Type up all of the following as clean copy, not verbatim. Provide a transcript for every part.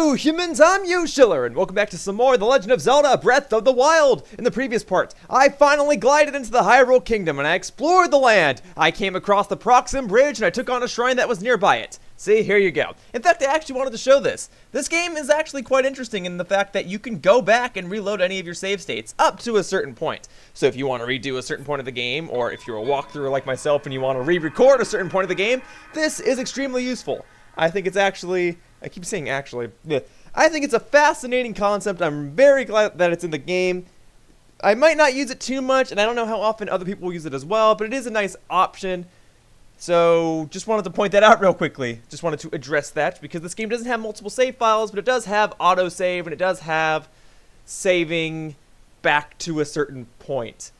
Hello humans, I'm Yoshiller, and welcome back to some more The Legend of Zelda Breath of the Wild. In the previous part, I finally glided into the Hyrule Kingdom and I explored the land. I came across the Proxim Bridge and I took on a shrine that was nearby it. See, here you go. In fact, I actually wanted to show this. This game is actually quite interesting in the fact that you can go back and reload any of your save states up to a certain point. So if you want to redo a certain point of the game, or if you're a walkthrough like myself and you want to re-record a certain point of the game, this is extremely useful. I think it's actually... I keep saying actually. I think it's a fascinating concept. I'm very glad that it's in the game. I might not use it too much, and I don't know how often other people use it as well, but it is a nice option. So, just wanted to point that out real quickly. Just wanted to address that, because this game doesn't have multiple save files, but it does have autosave, and it does have saving back to a certain point.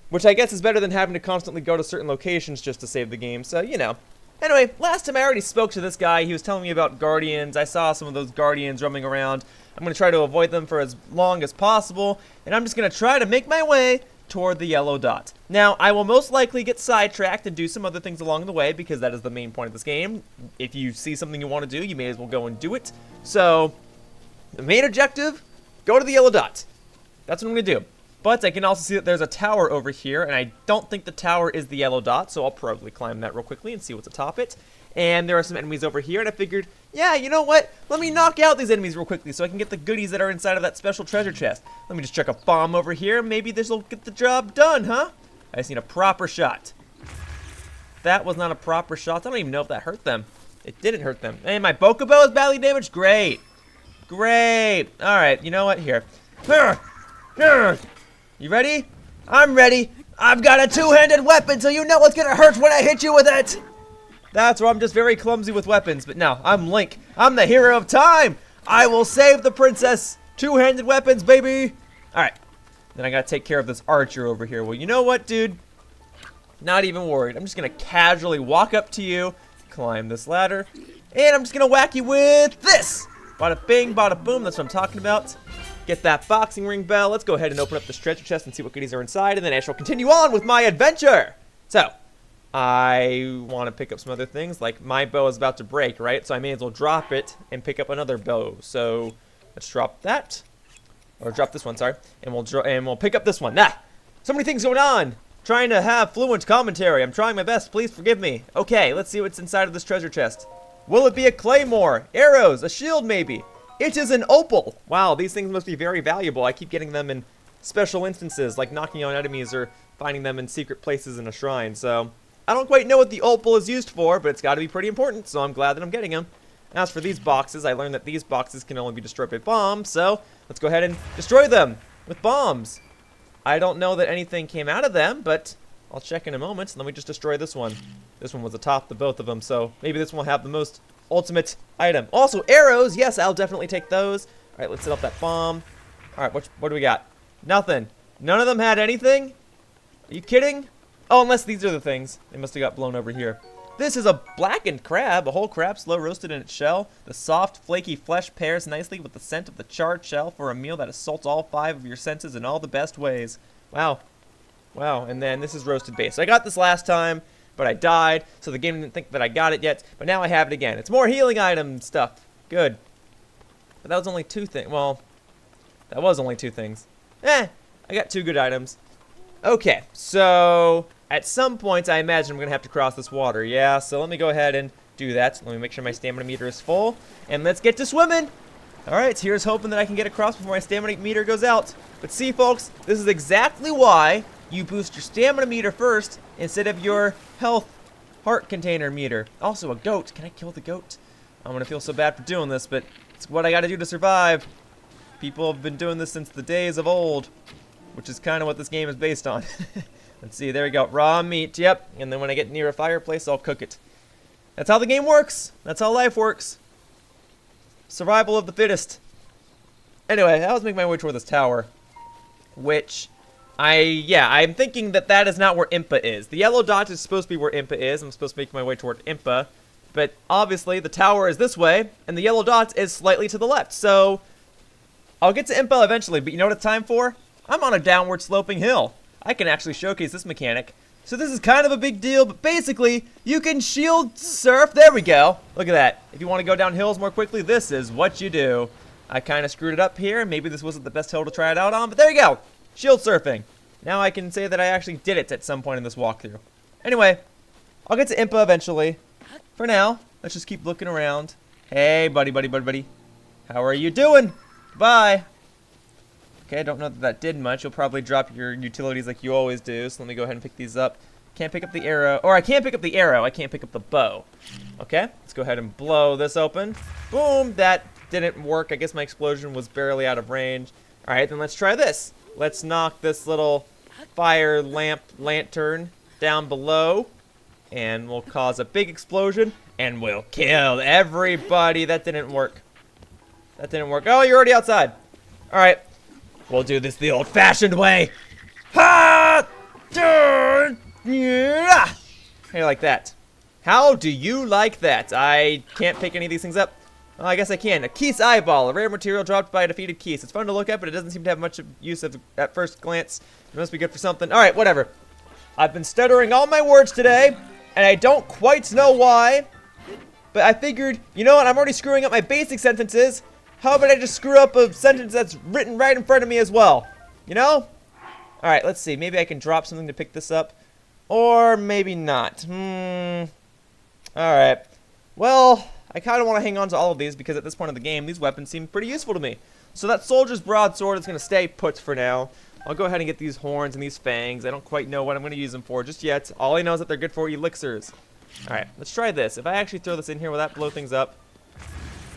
Which I guess is better than having to constantly go to certain locations just to save the game, so, you know. Anyway, last time I already spoke to this guy. He was telling me about guardians. I saw some of those guardians roaming around. I'm going to try to avoid them for as long as possible, and I'm just going to try to make my way toward the yellow dot. Now, I will most likely get sidetracked and do some other things along the way, because that is the main point of this game. If you see something you want to do, you may as well go and do it. So, the main objective, go to the yellow dot. That's what I'm going to do. But I can also see that there's a tower over here, and I don't think the tower is the yellow dot, so I'll probably climb that real quickly and see what's atop it. And there are some enemies over here, and I figured, yeah, you know what? Let me knock out these enemies real quickly so I can get the goodies that are inside of that special treasure chest. Let me just chuck a bomb over here. Maybe this will get the job done, huh? I just need a proper shot. That was not a proper shot. I don't even know if that hurt them. It didn't hurt them. And my Bokobo is badly damaged? Great. Great. All right, you know what? Here. You ready? I'm ready. I've got a two-handed weapon, so you know what's gonna hurt when I hit you with it. That's where I'm just very clumsy with weapons, but no, I'm Link. I'm the hero of time. I will save the princess. Two-handed weapons, baby. All right. Then I gotta take care of this archer over here. Well, you know what, dude? Not even worried. I'm just gonna casually walk up to you, climb this ladder, and I'm just gonna whack you with this. Bada bing, bada boom. That's what I'm talking about. Get that boxing ring bell. Let's go ahead and open up this treasure chest and see what goodies are inside, and then I shall continue on with my adventure. So, I want to pick up some other things, like my bow is about to break, right? So I may as well drop it and pick up another bow. So, let's drop that, or drop this one, sorry, and we'll pick up this one. Nah, so many things going on. Trying to have fluent commentary. I'm trying my best. Please forgive me. Okay, let's see what's inside of this treasure chest. Will it be a claymore, arrows, a shield, maybe? It is an opal! Wow, these things must be very valuable. I keep getting them in special instances, like knocking out enemies or finding them in secret places in a shrine. So, I don't quite know what the opal is used for, but it's got to be pretty important, so I'm glad that I'm getting them. As for these boxes, I learned that these boxes can only be destroyed by bombs, so let's go ahead and destroy them with bombs. I don't know that anything came out of them, but I'll check in a moment. Let me just destroy this one. This one was atop the both of them, so maybe this one will have the most ultimate item. Also, arrows. Yes, I'll definitely take those. All right, let's set up that bomb. All right, what do we got? Nothing. None of them had anything? Are you kidding? Oh, unless these are the things. They must have got blown over here. This is a blackened crab, a whole crab slow roasted in its shell. The soft, flaky flesh pairs nicely with the scent of the charred shell for a meal that assaults all 5 of your senses in all the best ways. Wow. Wow, and then this is roasted base. So I got this last time, but I died, so the game didn't think that I got it yet, but now I have it again. It's more healing item stuff. Good. But that was only 2 things. Well, that was only 2 things. I got 2 good items. Okay, so at some point, I imagine I'm going to have to cross this water. Yeah, so let me go ahead and do that. Let me make sure my stamina meter is full, and let's get to swimming. All right, here's hoping that I can get across before my stamina meter goes out. But see, folks, this is exactly why you boost your stamina meter first instead of your health heart container meter. Also, a goat. Can I kill the goat? I'm going to feel so bad for doing this, but it's what I got to do to survive. People have been doing this since the days of old, which is kind of what this game is based on. Let's see, there we go. Raw meat, yep. And then when I get near a fireplace, I'll cook it. That's how the game works. That's how life works. Survival of the fittest. Anyway, I was making my way toward this tower, which I'm thinking that that is not where Impa is. The yellow dot is supposed to be where Impa is. I'm supposed to make my way toward Impa, but obviously the tower is this way, and the yellow dot is slightly to the left. So I'll get to Impa eventually, but you know what it's time for? I'm on a downward sloping hill. I can actually showcase this mechanic. So this is kind of a big deal, but basically, you can shield surf. There we go. Look at that. If you want to go down hills more quickly, this is what you do. I kind of screwed it up here. Maybe this wasn't the best hill to try it out on, but there you go. Shield surfing. Now I can say that I actually did it at some point in this walkthrough. Anyway, I'll get to Impa eventually. For now, let's just keep looking around. Hey, buddy. How are you doing? Bye. Okay, I don't know that that did much. You'll probably drop your utilities like you always do, so let me go ahead and pick these up. Can't pick up the arrow. Or I can't pick up the arrow. I can't pick up the bow. Okay, let's go ahead and blow this open. Boom, that didn't work. I guess my explosion was barely out of range. All right, then let's try this. Let's knock this little fire lantern down below, and we'll cause a big explosion, and we'll kill everybody. That didn't work. That didn't work. Oh, you're already outside. All right. We'll do this the old-fashioned way. Ha! Yeah! How you like that? How do you like that? I can't pick any of these things up. Well, I guess I can. A Keese eyeball, a rare material dropped by a defeated Keese. It's fun to look at, but it doesn't seem to have much use at first glance. It must be good for something. All right, whatever. I've been stuttering all my words today, and I don't quite know why. But I figured, you know what? I'm already screwing up my basic sentences. How about I just screw up a sentence that's written right in front of me as well? You know? Alright, let's see. Maybe I can drop something to pick this up. Or maybe not. Alright. Well, I kind of want to hang on to all of these because at this point of the game, these weapons seem pretty useful to me. So that soldier's broadsword is going to stay put for now. I'll go ahead and get these horns and these fangs. I don't quite know what I'm going to use them for just yet. All I know is that they're good for elixirs. Alright, let's try this. If I actually throw this in here, will that blow things up?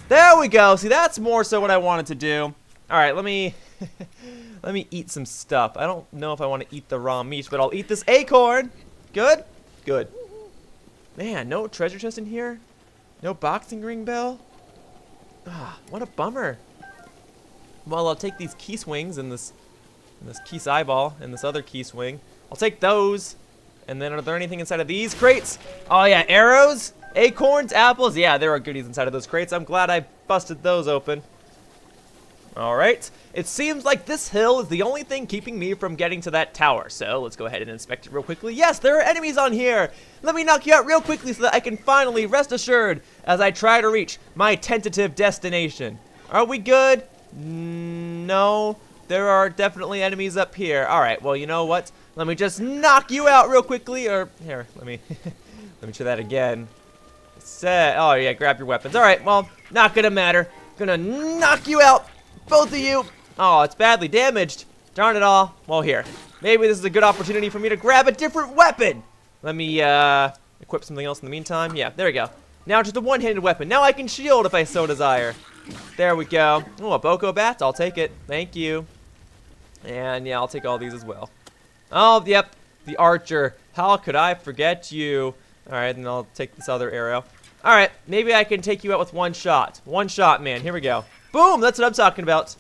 There we go. See, that's more so what I wanted to do. All right, let me let me eat some stuff. I don't know if I want to eat the raw meat, but I'll eat this acorn. Good? Good. Man, no treasure chest in here? No boxing ring bell? Ah, what a bummer. Well, I'll take these Keese wings and this Keese eyeball and this other Keese wing. I'll take those. And then are there anything inside of these crates? Oh yeah, arrows? Acorns, apples, yeah, there are goodies inside of those crates. I'm glad I busted those open. Alright, it seems like this hill is the only thing keeping me from getting to that tower. So let's go ahead and inspect it real quickly. Yes, there are enemies on here. Let me knock you out real quickly so that I can finally rest assured as I try to reach my tentative destination. Are we good? No, there are definitely enemies up here. Alright, well, you know what? Let me just knock you out real quickly. Or, here, let me try that again. Oh yeah, grab your weapons. Alright, well, not gonna matter. Gonna knock you out, both of you. Oh, it's badly damaged. Darn it all. Well, here. Maybe this is a good opportunity for me to grab a different weapon. Let me equip something else in the meantime. Yeah, there we go. Now just a one-handed weapon. Now I can shield if I so desire. There we go. Oh, a Boko bat. I'll take it. Thank you. And yeah, I'll take all these as well. Oh, yep. The archer. How could I forget you? Alright, then I'll take this other arrow. Alright, maybe I can take you out with one shot. One shot, man. Here we go. Boom! That's what I'm talking about.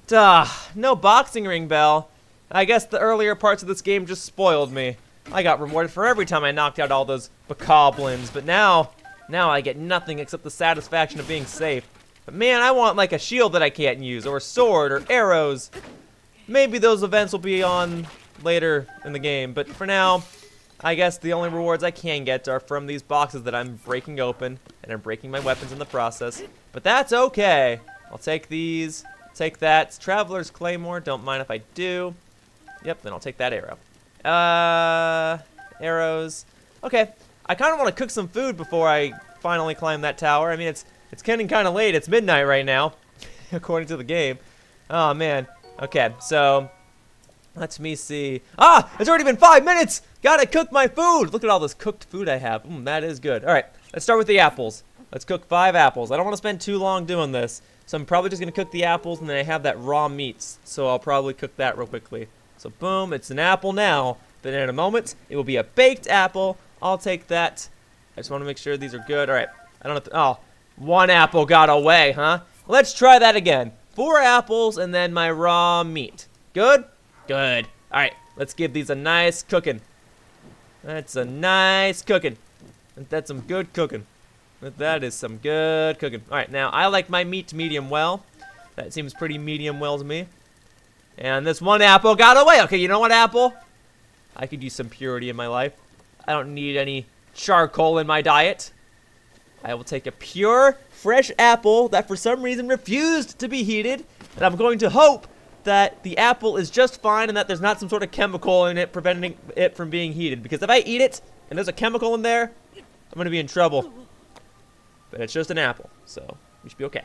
Duh. No boxing ring bell. I guess the earlier parts of this game just spoiled me. I got rewarded for every time I knocked out all those bokoblins, but now I get nothing except the satisfaction of being safe. But man, I want like a shield that I can't use, or a sword, or arrows. Maybe those events will be on later in the game, but for now, I guess the only rewards I can get are from these boxes that I'm breaking open, and I'm breaking my weapons in the process. But that's okay. I'll take these, take that. Traveler's Claymore, don't mind if I do. Yep, then I'll take that arrow. Arrows. Okay, I kind of want to cook some food before I finally climb that tower. I mean, it's getting kind of late. It's midnight right now, according to the game. Oh, man. Okay, so let me see. Ah, it's already been 5 minutes. Gotta cook my food. Look at all this cooked food I have. That is good. All right, let's start with the apples. Let's cook 5 apples. I don't want to spend too long doing this, so I'm probably just gonna cook the apples, and then I have that raw meat, so I'll probably cook that real quickly. So boom, it's an apple now, but in a moment it will be a baked apple. I'll take that. I just want to make sure these are good. All right, I don't have to. Oh, 1 apple got away, huh? Let's try that again. 4 apples and then my raw meat. Good? Good. All right, let's give these a nice cooking. That's a nice cooking. That's some good cooking. That is some good cooking. All right, now I like my meat medium well. That seems pretty medium well to me. And this 1 apple got away. Okay, you know what, apple? I could use some purity in my life. I don't need any charcoal in my diet. I will take a pure, fresh apple that for some reason refused to be heated. And I'm going to hope that the apple is just fine and that there's not some sort of chemical in it preventing it from being heated. Because if I eat it and there's a chemical in there, I'm going to be in trouble. But it's just an apple, so we should be okay.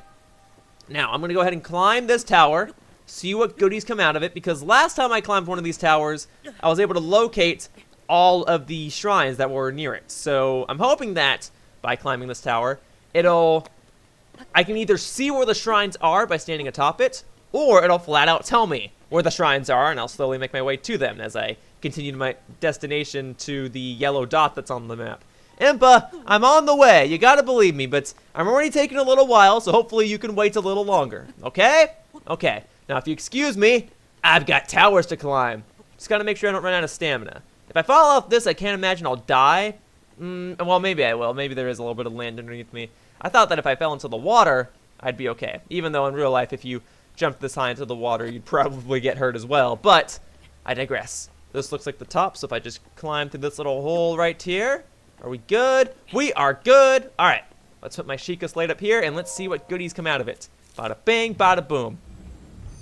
Now, I'm going to go ahead and climb this tower, see what goodies come out of it, because last time I climbed one of these towers, I was able to locate all of the shrines that were near it. So I'm hoping that by climbing this tower, I can either see where the shrines are by standing atop it, or it'll flat out tell me where the shrines are, and I'll slowly make my way to them as I continue to my destination to the yellow dot that's on the map. Impa, I'm on the way. You gotta believe me, but I'm already taking a little while, so hopefully you can wait a little longer. Okay? Okay. Now, if you excuse me, I've got towers to climb. Just gotta make sure I don't run out of stamina. If I fall off this, I can't imagine I'll die. Well, maybe I will. Maybe there is a little bit of land underneath me. I thought that if I fell into the water, I'd be okay. Even though in real life, if you jumped this high into the water, you'd probably get hurt as well. But I digress. This looks like the top, so if I just climb through this little hole right here. Are we good? We are good. All right. Let's put my Sheikah Slate up here, and let's see what goodies come out of it. Bada bing, bada boom.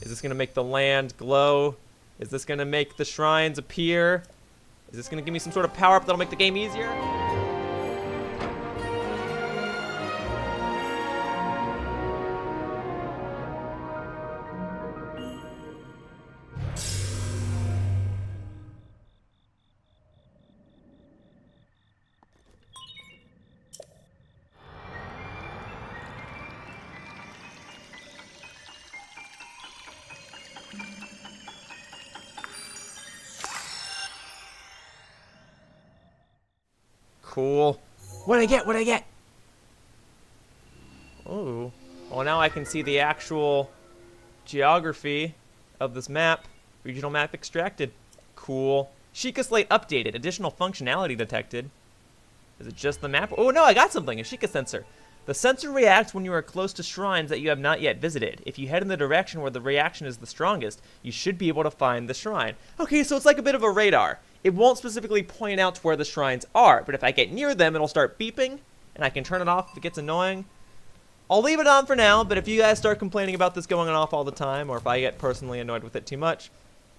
Is this going to make the land glow? Is this going to make the shrines appear? Is this going to give me some sort of power-up that'll make the game easier? Cool. What'd I get? Oh. Well, now I can see the actual geography of this map. Regional map extracted. Cool. Sheikah Slate updated. Additional functionality detected. Is it just the map? Oh, no, I got something. A Sheikah Sensor. The sensor reacts when you are close to shrines that you have not yet visited. If you head in the direction where the reaction is the strongest, you should be able to find the shrine. Okay, so it's like a bit of a radar. It won't specifically point out where the shrines are, but if I get near them, it'll start beeping, and I can turn it off if it gets annoying. I'll leave it on for now, but if you guys start complaining about this going off all the time, or if I get personally annoyed with it too much,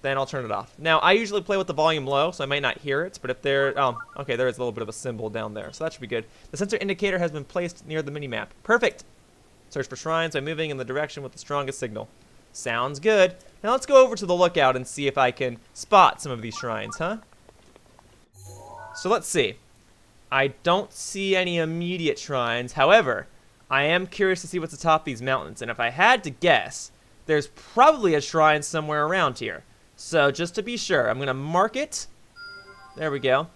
then I'll turn it off. Now, I usually play with the volume low, so I might not hear it, but if there, okay, there is a little bit of a symbol down there, so that should be good. The sensor indicator has been placed near the minimap. Perfect! Search for shrines by moving in the direction with the strongest signal. Sounds good. Now let's go over to the lookout and see if I can spot some of these shrines, huh? So let's see. I don't see any immediate shrines. However, I am curious to see what's atop these mountains. And if I had to guess, there's probably a shrine somewhere around here. So just to be sure, I'm going to mark it. There we go.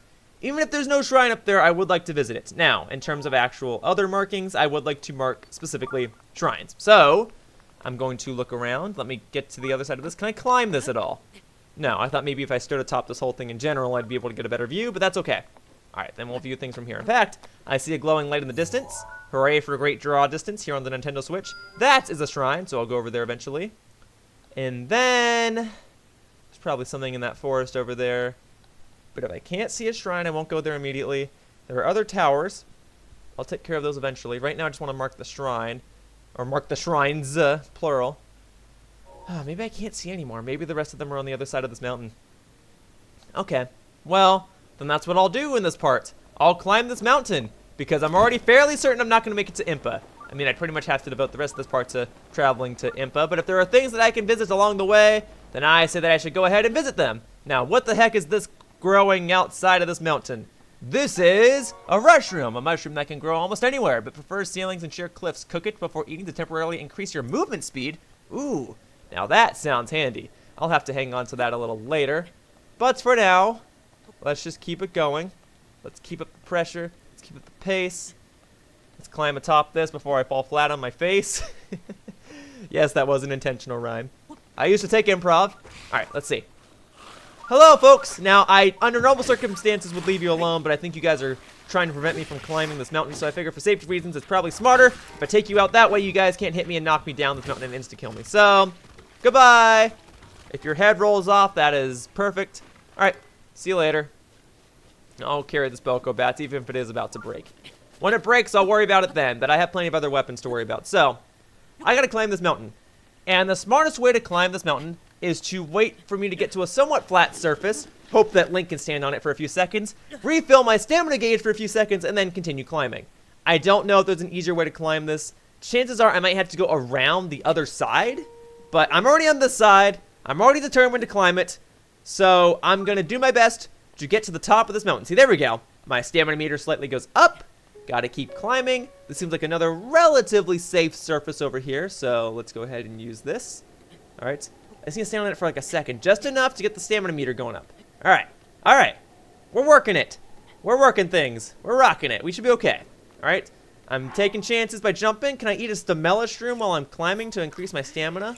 Even if there's no shrine up there, I would like to visit it. Now, in terms of actual other markings, I would like to mark specifically shrines. So I'm going to look around. Let me get to the other side of this. Can I climb this at all? No, I thought maybe if I stood atop this whole thing in general, I'd be able to get a better view, but that's okay. Alright, then we'll view things from here. In fact, I see a glowing light in the distance. Hooray for a great draw distance here on the Nintendo Switch. That is a shrine, so I'll go over there eventually. And then there's probably something in that forest over there. But if I can't see a shrine, I won't go there immediately. There are other towers. I'll take care of those eventually. Right now, I just want to mark the shrine. Or mark the shrines, plural. Maybe I can't see anymore. Maybe the rest of them are on the other side of this mountain. Okay. Well, then that's what I'll do in this part. I'll climb this mountain, because I'm already fairly certain I'm not going to make it to Impa. I mean, I'd pretty much have to devote the rest of this part to traveling to Impa, but if there are things that I can visit along the way, then I say that I should go ahead and visit them. Now, what the heck is this growing outside of this mountain? This is a mushroom that can grow almost anywhere, but prefers ceilings and sheer cliffs. Cook it before eating to temporarily increase your movement speed. Ooh. Now that sounds handy. I'll have to hang on to that a little later. But for now, let's just keep it going. Let's keep up the pressure. Let's keep up the pace. Let's climb atop this before I fall flat on my face. Yes, that was an intentional rhyme. I used to take improv. Alright, let's see. Hello, folks! Now, I, under normal circumstances, would leave you alone, but I think you guys are trying to prevent me from climbing this mountain, so I figure for safety reasons, it's probably smarter if I take you out that way. You guys can't hit me and knock me down this mountain and insta-kill me. So, goodbye! If your head rolls off, that is perfect. Alright, See you later. I'll carry the Spellco bats, even if it is about to break. When it breaks, I'll worry about it then, but I have plenty of other weapons to worry about. So, I gotta climb this mountain. And the smartest way to climb this mountain is to wait for me to get to a somewhat flat surface, hope that Link can stand on it for a few seconds, refill my stamina gauge for a few seconds, and then continue climbing. I don't know if there's an easier way to climb this. Chances are I might have to go around the other side, but I'm already on this side. I'm already determined to climb it, so I'm gonna do my best to get to the top of this mountain. See, there we go. My stamina meter slightly goes up. Gotta keep climbing. This seems like another relatively safe surface over here, so let's go ahead and use this. All right. I just need to stand on it for like a second, just enough to get the stamina meter going up. All right. All right. We're working it. We're working things. We're rocking it. We should be okay. All right. I'm taking chances by jumping. Can I eat a stamella shroom while I'm climbing to increase my stamina?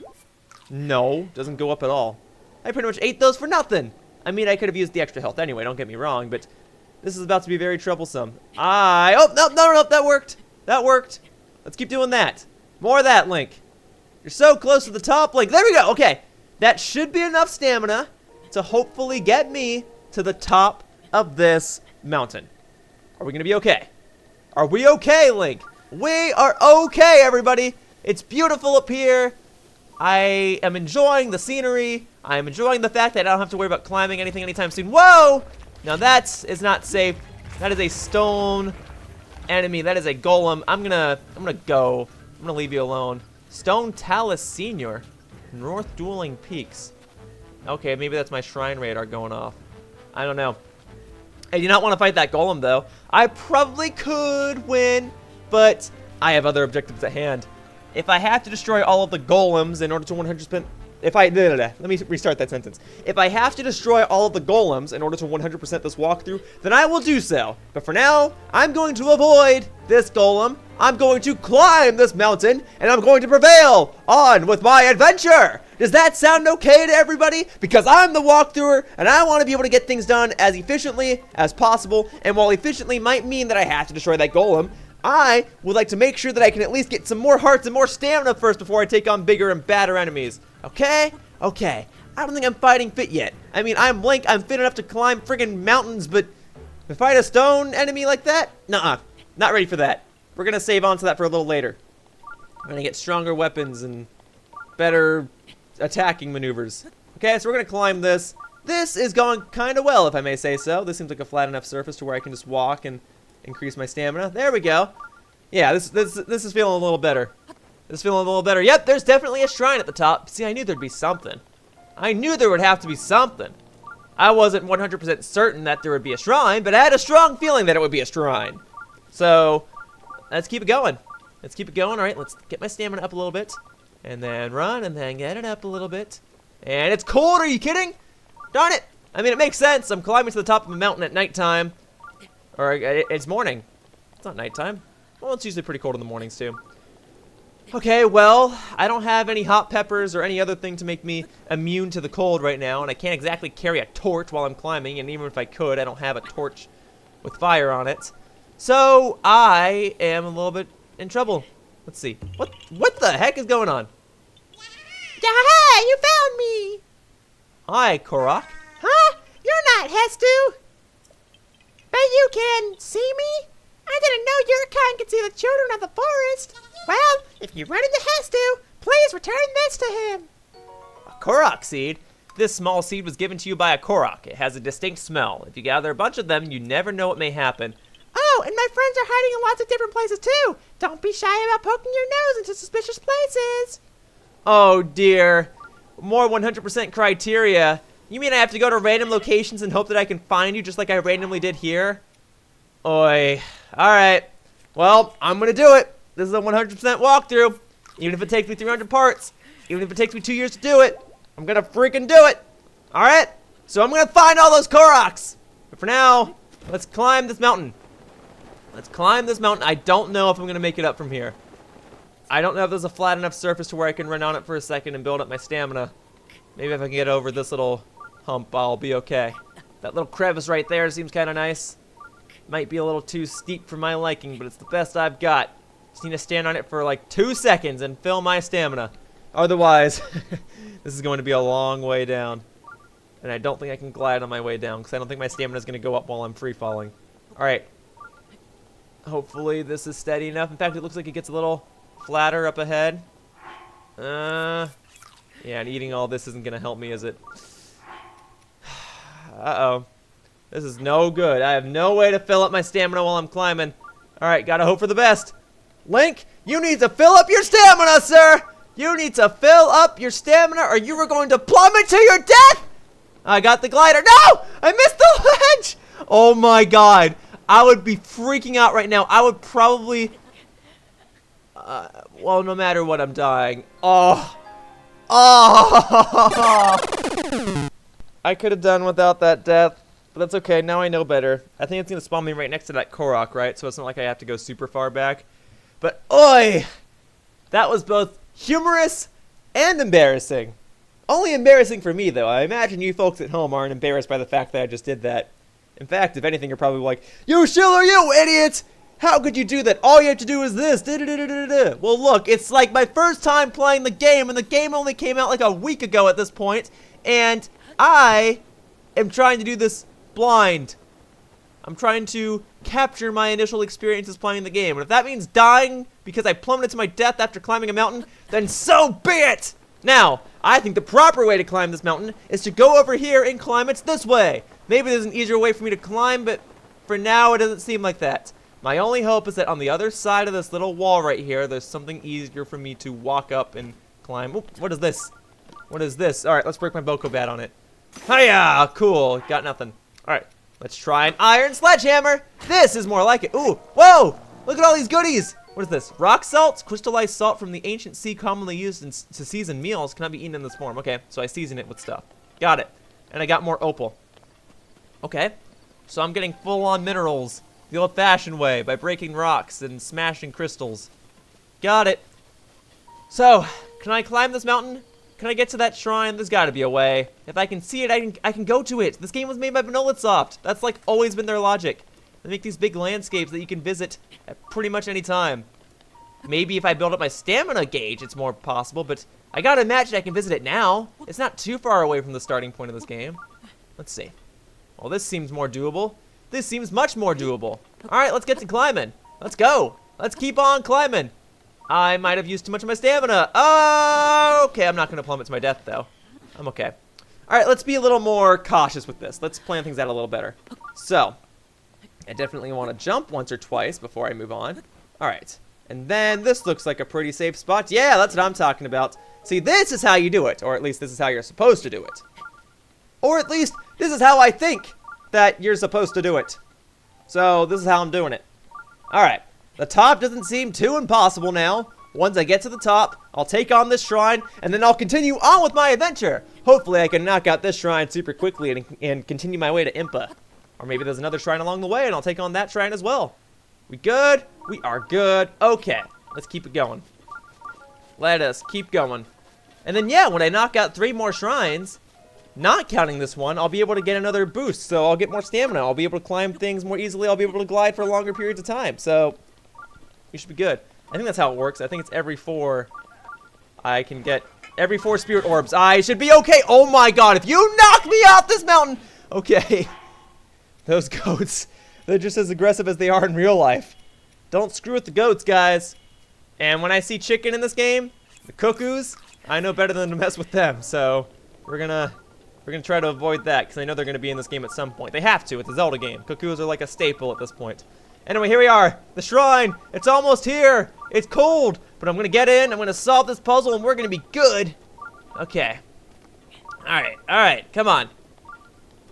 No. Doesn't go up at all. I pretty much ate those for nothing. I mean, I could have used the extra health anyway, don't get me wrong, but this is about to be very troublesome. Oh, no, that worked. That worked. Let's keep doing that. More of that, Link. You're so close to the top, Link. There we go. Okay. That should be enough stamina to hopefully get me to the top of this mountain. Are we going to be okay? Are we okay, Link? We are okay, everybody. It's beautiful up here. I am enjoying the scenery. I am enjoying the fact that I don't have to worry about climbing anything anytime soon. Whoa! Now that is not safe. That is a stone enemy. That is a golem. I'm gonna go. I'm gonna leave you alone. Stone Talus Senior, North Dueling Peaks. Okay, maybe that's my shrine radar going off. I don't know. I do not want to fight that golem though. I probably could win, but I have other objectives at hand. If I have to destroy all of the golems in order to 100%, let me restart that sentence. If I have to destroy all of the golems in order to 100% this walkthrough, then I will do so. But for now, I'm going to avoid this golem. I'm going to climb this mountain, and I'm going to prevail on with my adventure. Does that sound okay to everybody? Because I'm the walkthrougher, and I want to be able to get things done as efficiently as possible. And while efficiently might mean that I have to destroy that golem, I would like to make sure that I can at least get some more hearts and more stamina first before I take on bigger and badder enemies. Okay? Okay. I don't think I'm fighting fit yet. I mean, I'm Link. I'm fit enough to climb friggin' mountains, but to fight a stone enemy like that? Nuh-uh. Not ready for that. We're gonna save on to that for a little later. We're gonna get stronger weapons and better attacking maneuvers. Okay, so we're gonna climb this. This is going kind of well, if I may say so. This seems like a flat enough surface to where I can just walk and increase my stamina. There we go. Yeah, this is feeling a little better. This is feeling a little better. Yep, there's definitely a shrine at the top. See, I knew there'd be something. I knew there would have to be something. I wasn't 100% certain that there would be a shrine, but I had a strong feeling that it would be a shrine. So, let's keep it going. Let's keep it going. All right, let's get my stamina up a little bit. And then run, and then get it up a little bit. And it's cold, are you kidding? Darn it. I mean, it makes sense. I'm climbing to the top of a mountain at nighttime. Or it's morning. It's not nighttime. Well, it's usually pretty cold in the mornings, too. Okay, well, I don't have any hot peppers or any other thing to make me immune to the cold right now, and I can't exactly carry a torch while I'm climbing, and even if I could, I don't have a torch with fire on it. So, I am a little bit in trouble. Let's see. What the heck is going on? Hi, you found me! Hi, Korok. Huh? You're not Hestu! But you can see me? I didn't know your kind could see the children of the forest. Well, if you run into Hestu, please return this to him. A Korok seed? This small seed was given to you by a Korok. It has a distinct smell. If you gather a bunch of them, you never know what may happen. Oh, and my friends are hiding in lots of different places too. Don't be shy about poking your nose into suspicious places. Oh dear. More 100% criteria. You mean I have to go to random locations and hope that I can find you just like I randomly did here? Oi. Alright. Well, I'm gonna do it. This is a 100% walkthrough. Even if it takes me 300 parts. Even if it takes me 2 years to do it. I'm gonna freaking do it. Alright? So I'm gonna find all those Koroks. But for now, let's climb this mountain. Let's climb this mountain. I don't know if I'm gonna make it up from here. I don't know if there's a flat enough surface to where I can run on it for a second and build up my stamina. Maybe if I can get over this little hump, I'll be okay. That little crevice right there seems kind of nice. Might be a little too steep for my liking, but it's the best I've got. Just need to stand on it for like 2 seconds and fill my stamina. Otherwise, this is going to be a long way down. And I don't think I can glide on my way down because I don't think my stamina is going to go up while I'm free falling. Alright. Hopefully this is steady enough. In fact, it looks like it gets a little flatter up ahead. Yeah, and eating all this isn't going to help me, is it? Uh-oh. This is no good. I have no way to fill up my stamina while I'm climbing. Alright, gotta hope for the best. Link, you need to fill up your stamina, sir! You need to fill up your stamina or you are going to plummet to your death! I got the glider. No! I missed the ledge! Oh my god. I would be freaking out right now. I would probably... well, no matter what, I'm dying. Oh. Oh. I could have done without that death. But that's okay. Now I know better. I think it's going to spawn me right next to that Korok, right? So it's not like I have to go super far back. But, oi! That was both humorous and embarrassing. Only embarrassing for me, though. I imagine you folks at home aren't embarrassed by the fact that I just did that. In fact, if anything, you're probably like, Yoshiller, you idiot! How could you do that? All you have to do is this. Well, look, it's like my first time playing the game, and the game only came out like a week ago at this point, and I am trying to do this blind. I'm trying to capture my initial experiences playing the game, and if that means dying because I plummeted to my death after climbing a mountain, then so be it! Now, I think the proper way to climb this mountain is to go over here and climb it this way. Maybe there's an easier way for me to climb, but for now it doesn't seem like that. My only hope is that on the other side of this little wall right here, there's something easier for me to walk up and climb. Oop, what is this? What is this? Alright, let's break my Boko Bat on it. Hiya! Cool, got nothing. Alright, let's try an iron sledgehammer. This is more like it. Ooh, whoa! Look at all these goodies! What is this? Rock salt? Crystallized salt from the ancient sea commonly used to season meals. Cannot be eaten in this form. Okay, so I season it with stuff. Got it. And I got more opal. Okay, so I'm getting full-on minerals the old-fashioned way by breaking rocks and smashing crystals. Got it. So, can I climb this mountain? Can I get to that shrine? There's got to be a way. If I can see it, I can go to it. This game was made by Soft. That's like always been their logic. They make these big landscapes that you can visit at pretty much any time. Maybe if I build up my stamina gauge, it's more possible, but I gotta imagine I can visit it now. It's not too far away from the starting point of this game. Let's see. Well, this seems more doable. This seems much more doable. Alright, let's get to climbing. Let's go. Let's keep on climbing. I might have used too much of my stamina. Oh, okay, I'm not gonna plummet to my death, though. I'm okay. Alright, let's be a little more cautious with this. Let's plan things out a little better. So, I definitely want to jump once or twice before I move on. Alright. And then this looks like a pretty safe spot. Yeah, that's what I'm talking about. See, this is how you do it. Or at least this is how you're supposed to do it. Or at least this is how I think that you're supposed to do it. So this is how I'm doing it. Alright. The top doesn't seem too impossible now. Once I get to the top, I'll take on this shrine, and then I'll continue on with my adventure. Hopefully I can knock out this shrine super quickly and continue my way to Impa. Or maybe there's another shrine along the way, and I'll take on that shrine as well. We good? We are good. Okay, let's keep it going. Let us keep going. And then, yeah, when I knock out 3 more shrines, not counting this one, I'll be able to get another boost. So I'll get more stamina. I'll be able to climb things more easily. I'll be able to glide for longer periods of time. So we should be good. I think that's how it works. I think it's every 4 I can get. Every 4 spirit orbs. I should be okay. Oh my god, if you knock me off this mountain. Okay. Those goats, they're just as aggressive as they are in real life. Don't screw with the goats, guys. And when I see chicken in this game, the cuckoos, I know better than to mess with them. So we're gonna try to avoid that because I know they're gonna be in this game at some point. They have to. It's a Zelda game. Cuckoos are like a staple at this point. Anyway, here we are. The shrine. It's almost here. It's cold, but I'm gonna get in. I'm gonna solve this puzzle, and we're gonna be good. Okay. All right. Come on.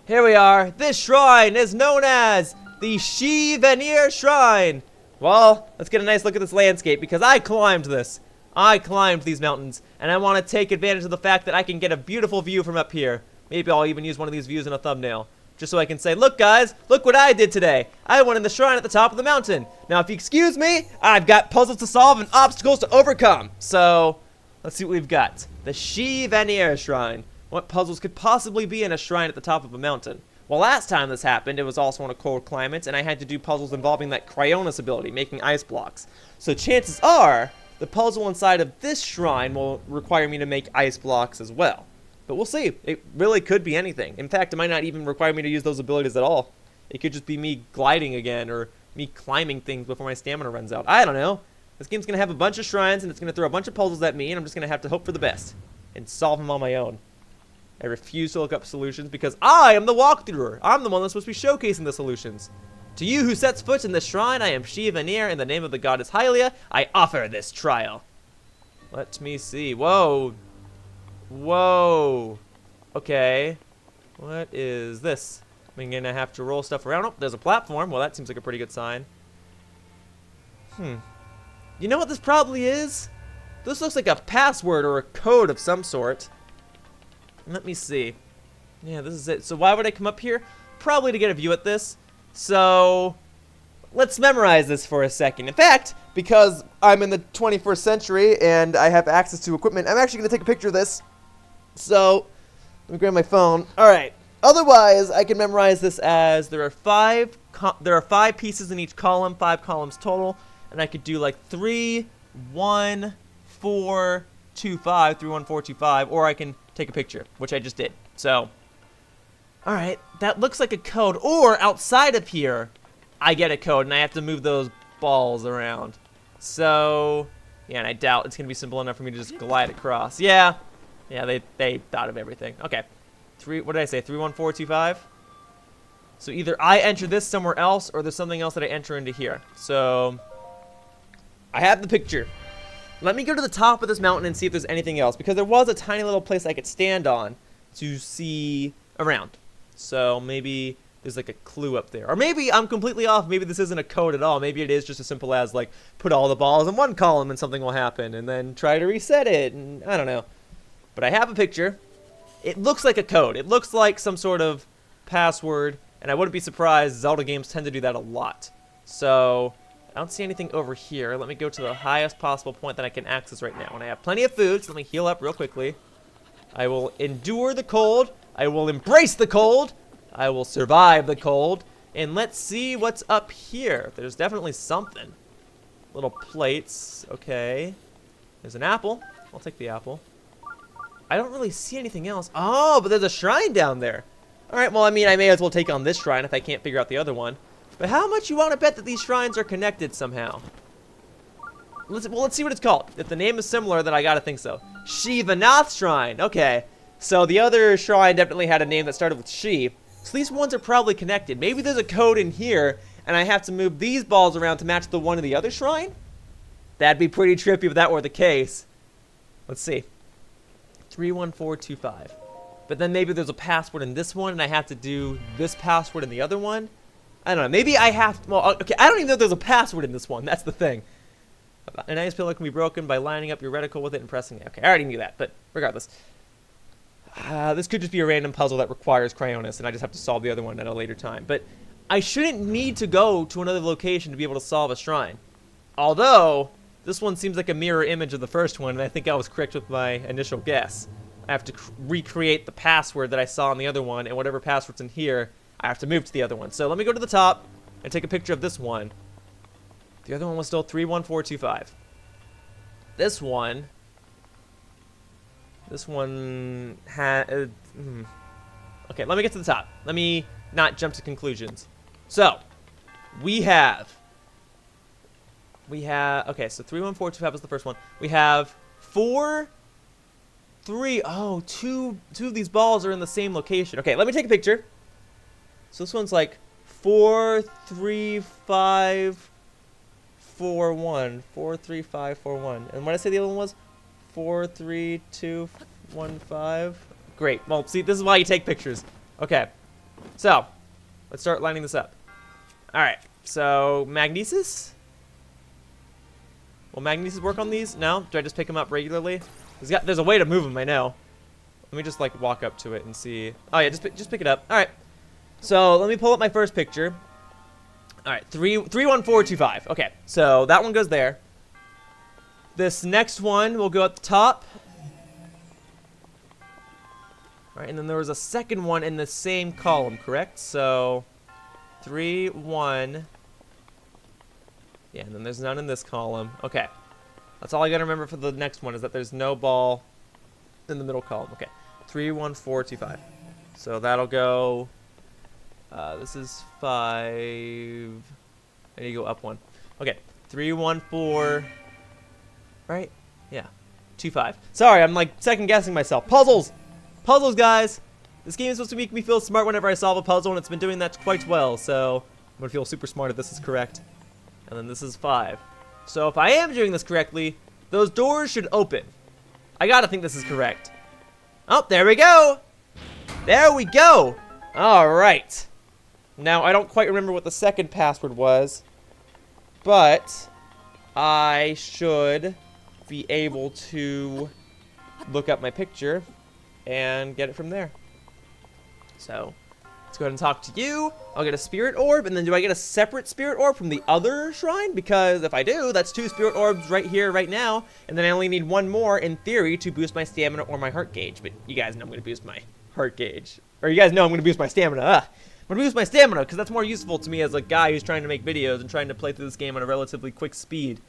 Here we are. This shrine is known as the Shee Vaneer Shrine. Well, let's get a nice look at this landscape because I climbed this. I climbed these mountains, and I want to take advantage of the fact that I can get a beautiful view from up here. Maybe I'll even use one of these views in a thumbnail, just so I can say, look guys, look what I did today. I went in the shrine at the top of the mountain. Now, if you excuse me, I've got puzzles to solve and obstacles to overcome. So, let's see what we've got. The Shee Vaneer Shrine. What puzzles could possibly be in a shrine at the top of a mountain? Well, last time this happened, it was also in a cold climate, and I had to do puzzles involving that Cryonis ability, making ice blocks. So chances are, the puzzle inside of this shrine will require me to make ice blocks as well. But we'll see. It really could be anything. In fact, it might not even require me to use those abilities at all. It could just be me gliding again, or me climbing things before my stamina runs out. I don't know. This game's going to have a bunch of shrines, and it's going to throw a bunch of puzzles at me, and I'm just going to have to hope for the best and solve them on my own. I refuse to look up solutions because I am the walkthrougher. I'm the one that's supposed to be showcasing the solutions. To you who sets foot in this shrine, I am Shee Vaneer. In the name of the goddess Hylia, I offer this trial. Let me see. Whoa. Whoa. Okay. What is this? I'm going to have to roll stuff around. Oh, there's a platform. Well, that seems like a pretty good sign. You know what this probably is? This looks like a password or a code of some sort. Let me see. Yeah, this is it. So why would I come up here? Probably to get a view at this. So let's memorize this for a second. In fact, because I'm in the 21st century and I have access to equipment, I'm actually going to take a picture of this. So let me grab my phone. All right. Otherwise, I can memorize this as there are five pieces in each column, 5 columns total, and I could do like 3, 1, 4, 2, 5, 3, 1, 4, 2, 5, or I can take a picture, which I just did. So, all right, that looks like a code. Or outside of here, I get a code, and I have to move those balls around. So, yeah, and I doubt it's gonna be simple enough for me to just glide across. Yeah, they thought of everything. Okay. What did I say? 3, 1, 4, 2, 5. So either I enter this somewhere else, or there's something else that I enter into here. So I have the picture. Let me go to the top of this mountain and see if there's anything else, because there was a tiny little place I could stand on to see around. So maybe there's like a clue up there, or maybe I'm completely off. Maybe this isn't a code at all. Maybe it is just as simple as like put all the balls in one column and something will happen, and then try to reset it. And I don't know. But I have a picture. It looks like a code. It looks like some sort of password, and I wouldn't be surprised. Zelda games tend to do that a lot. So I don't see anything over here. Let me go to the highest possible point that I can access right now. And I have plenty of food, so let me heal up real quickly. I will endure the cold. I will embrace the cold. I will survive the cold. And let's see what's up here. There's definitely something. Little plates. Okay. There's an apple. I'll take the apple. I don't really see anything else. Oh, but there's a shrine down there. All right, well, I mean, I may as well take on this shrine if I can't figure out the other one. But how much you want to bet that these shrines are connected somehow? Let's see what it's called. If the name is similar, then I gotta think so. Shee Venath Shrine. Okay, so the other shrine definitely had a name that started with Shee. So these ones are probably connected. Maybe there's a code in here, and I have to move these balls around to match the one in the other shrine? That'd be pretty trippy if that were the case. Let's see. 31425. But then maybe there's a password in this one, and I have to do this password in the other one. I don't know. Maybe I have to, well, okay, I don't even know if there's a password in this one. That's the thing. An ice pillar can be broken by lining up your reticle with it and pressing it. Okay, I already knew that, but regardless. This could just be a random puzzle that requires Cryonis, and I just have to solve the other one at a later time. But I shouldn't need to go to another location to be able to solve a shrine. Although, this one seems like a mirror image of the first one, and I think I was correct with my initial guess. I have to recreate the password that I saw in the other one, and whatever password's in here, I have to move to the other one. So let me go to the top and take a picture of this one. The other one was still 31425. This one had... Okay, let me get to the top. Let me not jump to conclusions. So, we have... Okay, so 31425 is the first one. We have 4... 3... Oh, two of these balls are in the same location. Okay, let me take a picture. So this one's like 4, 3, 5, 4, 1. 4, 3, 5, 4, 1. And what did I say the other one was? 4, 3, 2, 1, 5. Great. Well, see, this is why you take pictures. Okay. So, let's start lining this up. Alright. So, magnesis? Will magnesis work on these? No? Do I just pick them up regularly? There's a way to move them, I know. Let me just, like, walk up to it and see. Oh, yeah, just pick it up. Alright. So, let me pull up my first picture. Alright, 31425. Okay, so that one goes there. This next one will go at the top. Alright, and then there was a second one in the same column, correct? So, 3, 1. Yeah, and then there's none in this column. Okay. That's all I gotta remember for the next one, is that there's no ball in the middle column. Okay. 31425. So that'll go. This is 5. I need to go up 1. Okay, 314. Right? Yeah, 25. Sorry, I'm like second guessing myself. Puzzles, puzzles, guys. This game is supposed to make me feel smart whenever I solve a puzzle, and it's been doing that quite well. So I'm gonna feel super smart if this is correct. And then this is 5. So if I am doing this correctly, those doors should open. I gotta think this is correct. Oh, there we go. There we go. All right. Now, I don't quite remember what the second password was, but I should be able to look up my picture and get it from there. So, let's go ahead and talk to you. I'll get a spirit orb, and then do I get a separate spirit orb from the other shrine? Because if I do, that's 2 spirit orbs right here, right now, and then I only need 1 more, in theory, to boost my stamina or my heart gauge. But you guys know I'm going to boost my heart gauge. Or you guys know I'm going to boost my stamina. I'm going to boost my stamina, because that's more useful to me as a guy who's trying to make videos and trying to play through this game at a relatively quick speed.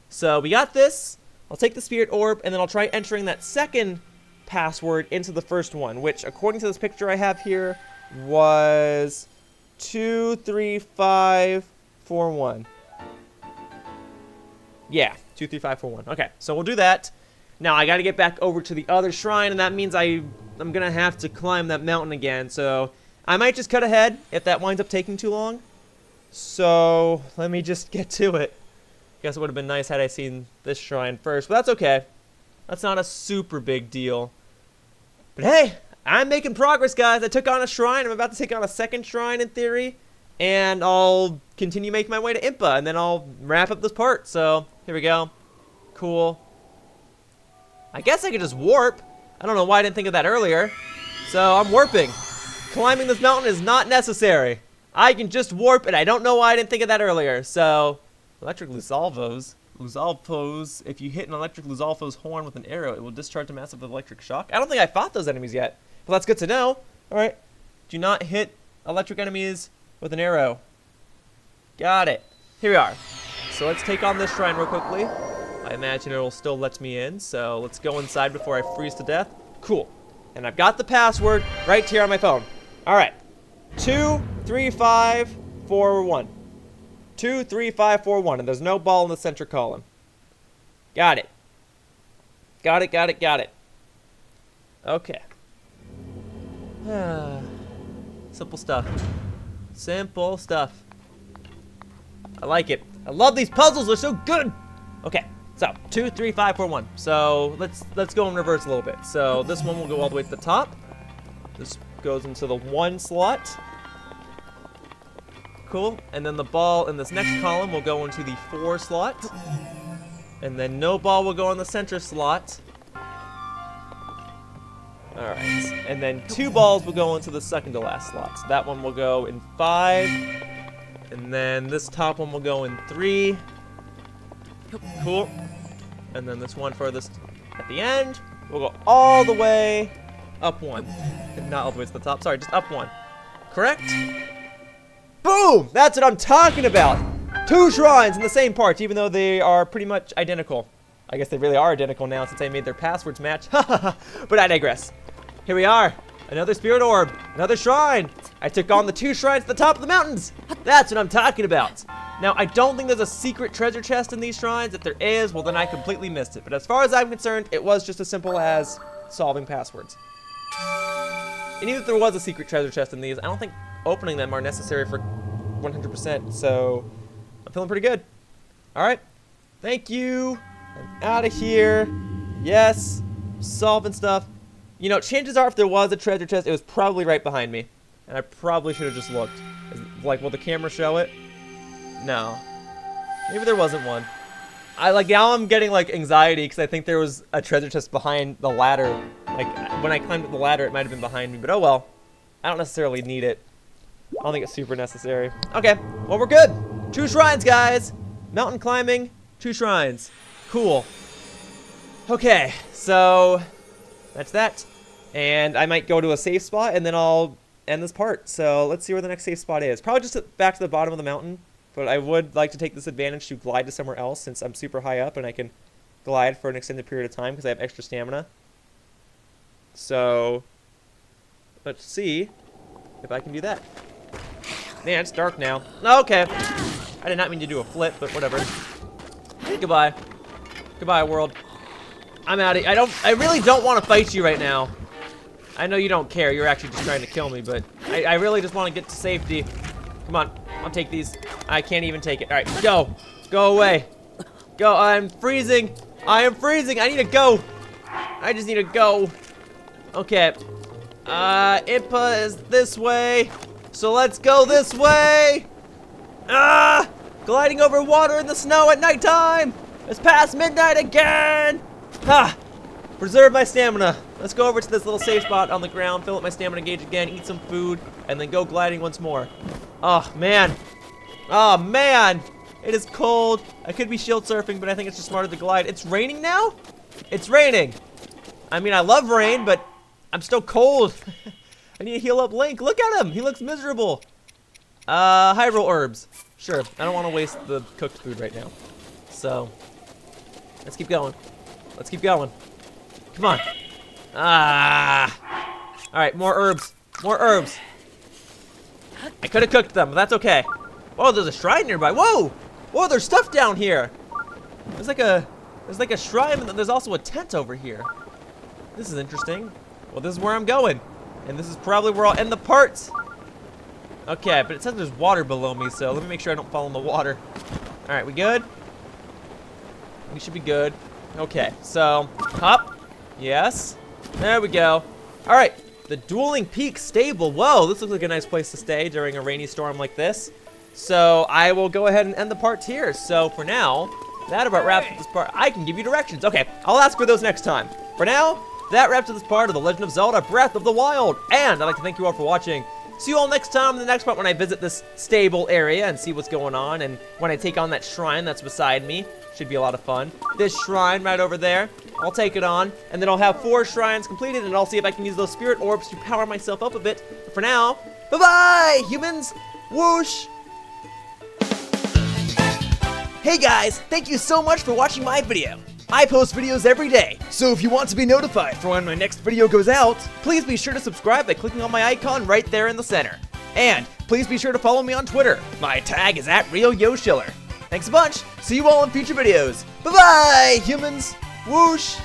So, we got this. I'll take the spirit orb, and then I'll try entering that second password into the first one, which, according to this picture I have here, was 23541. Yeah, 23541. Okay, so we'll do that. Now I got to get back over to the other shrine, and that means I'm gonna have to climb that mountain again. So I might just cut ahead if that winds up taking too long. So let me just get to it. Guess it would have been nice had I seen this shrine first, but that's okay. That's not a super big deal. But hey, I'm making progress, guys. I took on a shrine. I'm about to take on a second shrine in theory. And I'll continue making my way to Impa, and then I'll wrap up this part. So, here we go. Cool. I guess I could just warp. I don't know why I didn't think of that earlier. So, I'm warping. Climbing this mountain is not necessary. I can just warp, and I don't know why I didn't think of that earlier. So, electric Luzalvos. Luzalfos, if you hit an electric Luzalfo's horn with an arrow, it will discharge a massive electric shock. I don't think I fought those enemies yet. Well, that's good to know. Alright. Do not hit electric enemies with an arrow. Got it. Here we are. So let's take on this shrine real quickly. I imagine it will still let me in, so let's go inside before I freeze to death. Cool. And I've got the password right here on my phone. Alright. 23541. 23541, and there's no ball in the center column. Got it. Got it, got it, got it. Okay. Simple stuff. Simple stuff. I like it. I love these puzzles, they're so good. Okay, so 23541. So let's go in reverse a little bit. So this one will go all the way to the top. This goes into the 1 slot. Cool. And then the ball in this next column will go into the 4 slot. And then no ball will go in the center slot. Alright. And then 2 balls will go into the second to last slot. So that one will go in 5. And then this top one will go in 3. Cool. And then this one furthest at the end will go all the way up 1. Not all the way to the top. Sorry, just up 1. Correct? Boom! That's what I'm talking about! 2 shrines in the same part, even though they are pretty much identical. I guess they really are identical now since I made their passwords match. But I digress. Here we are. Another spirit orb. Another shrine. I took on the 2 shrines at the top of the mountains. That's what I'm talking about. Now, I don't think there's a secret treasure chest in these shrines. If there is, well, then I completely missed it. But as far as I'm concerned, it was just as simple as solving passwords. And even if there was a secret treasure chest in these, I don't think opening them are necessary for 100%, so I'm feeling pretty good. Alright, thank you. I'm out of here. Yes, solving stuff. You know, chances are if there was a treasure chest, it was probably right behind me. And I probably should have just looked. Like, will the camera show it? No. Maybe there wasn't one. Now I'm getting, like, anxiety because I think there was a treasure chest behind the ladder. Like, when I climbed up the ladder, it might have been behind me, but oh well. I don't necessarily need it. I don't think it's super necessary. Okay, well, we're good. 2 shrines, guys. Mountain climbing, 2 shrines. Cool. Okay, so that's that. And I might go to a safe spot, and then I'll end this part. So let's see where the next safe spot is. Probably just back to the bottom of the mountain. But I would like to take this advantage to glide to somewhere else since I'm super high up, and I can glide for an extended period of time because I have extra stamina. So, let's see if I can do that. Man, it's dark now. Okay. I did not mean to do a flip, but whatever. Goodbye. Goodbye, world. I'm out of here. I really don't want to fight you right now. I know you don't care. You're actually just trying to kill me, but I really just want to get to safety. Come on. I'll take these. I can't even take it. All right, go. Go away. Go. I'm freezing. I am freezing. I need to go. I just need to go. Okay. Impa is this way. So let's go this way. Gliding over water in the snow at nighttime. It's past midnight again. Preserve my stamina. Let's go over to this little safe spot on the ground, fill up my stamina gauge again, eat some food, and then go gliding once more. Oh, man. Oh, man. It is cold. I could be shield surfing, but I think it's just smarter to glide. It's raining now? It's raining. I mean, I love rain, but I'm still cold. I need to heal up Link. Look at him. He looks miserable. Hyrule herbs. Sure. I don't want to waste the cooked food right now. So, let's keep going. Let's keep going. Come on. Alright, more herbs. More herbs. I could have cooked them, but that's okay. Oh, there's a shrine nearby. Whoa! Whoa, there's stuff down here. There's like a shrine, and there's also a tent over here. This is interesting. Well, this is where I'm going. And this is probably where I'll end the part. Okay, but it says there's water below me, so let me make sure I don't fall in the water. Alright, we good? We should be good. Okay, so, hop. Yes. There we go. Alright, the Dueling Peaks Stable. Whoa, this looks like a nice place to stay during a rainy storm like this. So, I will go ahead and end the part here. So, for now, that about wraps up this part. I can give you directions. Okay, I'll ask for those next time. For now, that wraps up this part of The Legend of Zelda Breath of the Wild. And I'd like to thank you all for watching. See you all next time in the next part when I visit this stable area and see what's going on. And when I take on that shrine that's beside me. Should be a lot of fun. This shrine right over there, I'll take it on, and then I'll have 4 shrines completed, and I'll see if I can use those spirit orbs to power myself up a bit. But for now, bye-bye, humans! Whoosh! Hey guys, thank you so much for watching my video. I post videos every day, so if you want to be notified for when my next video goes out, please be sure to subscribe by clicking on my icon right there in the center. And please be sure to follow me on Twitter. My tag is @RealYoshiller. Thanks a bunch. See you all in future videos. Bye-bye, humans. Whoosh.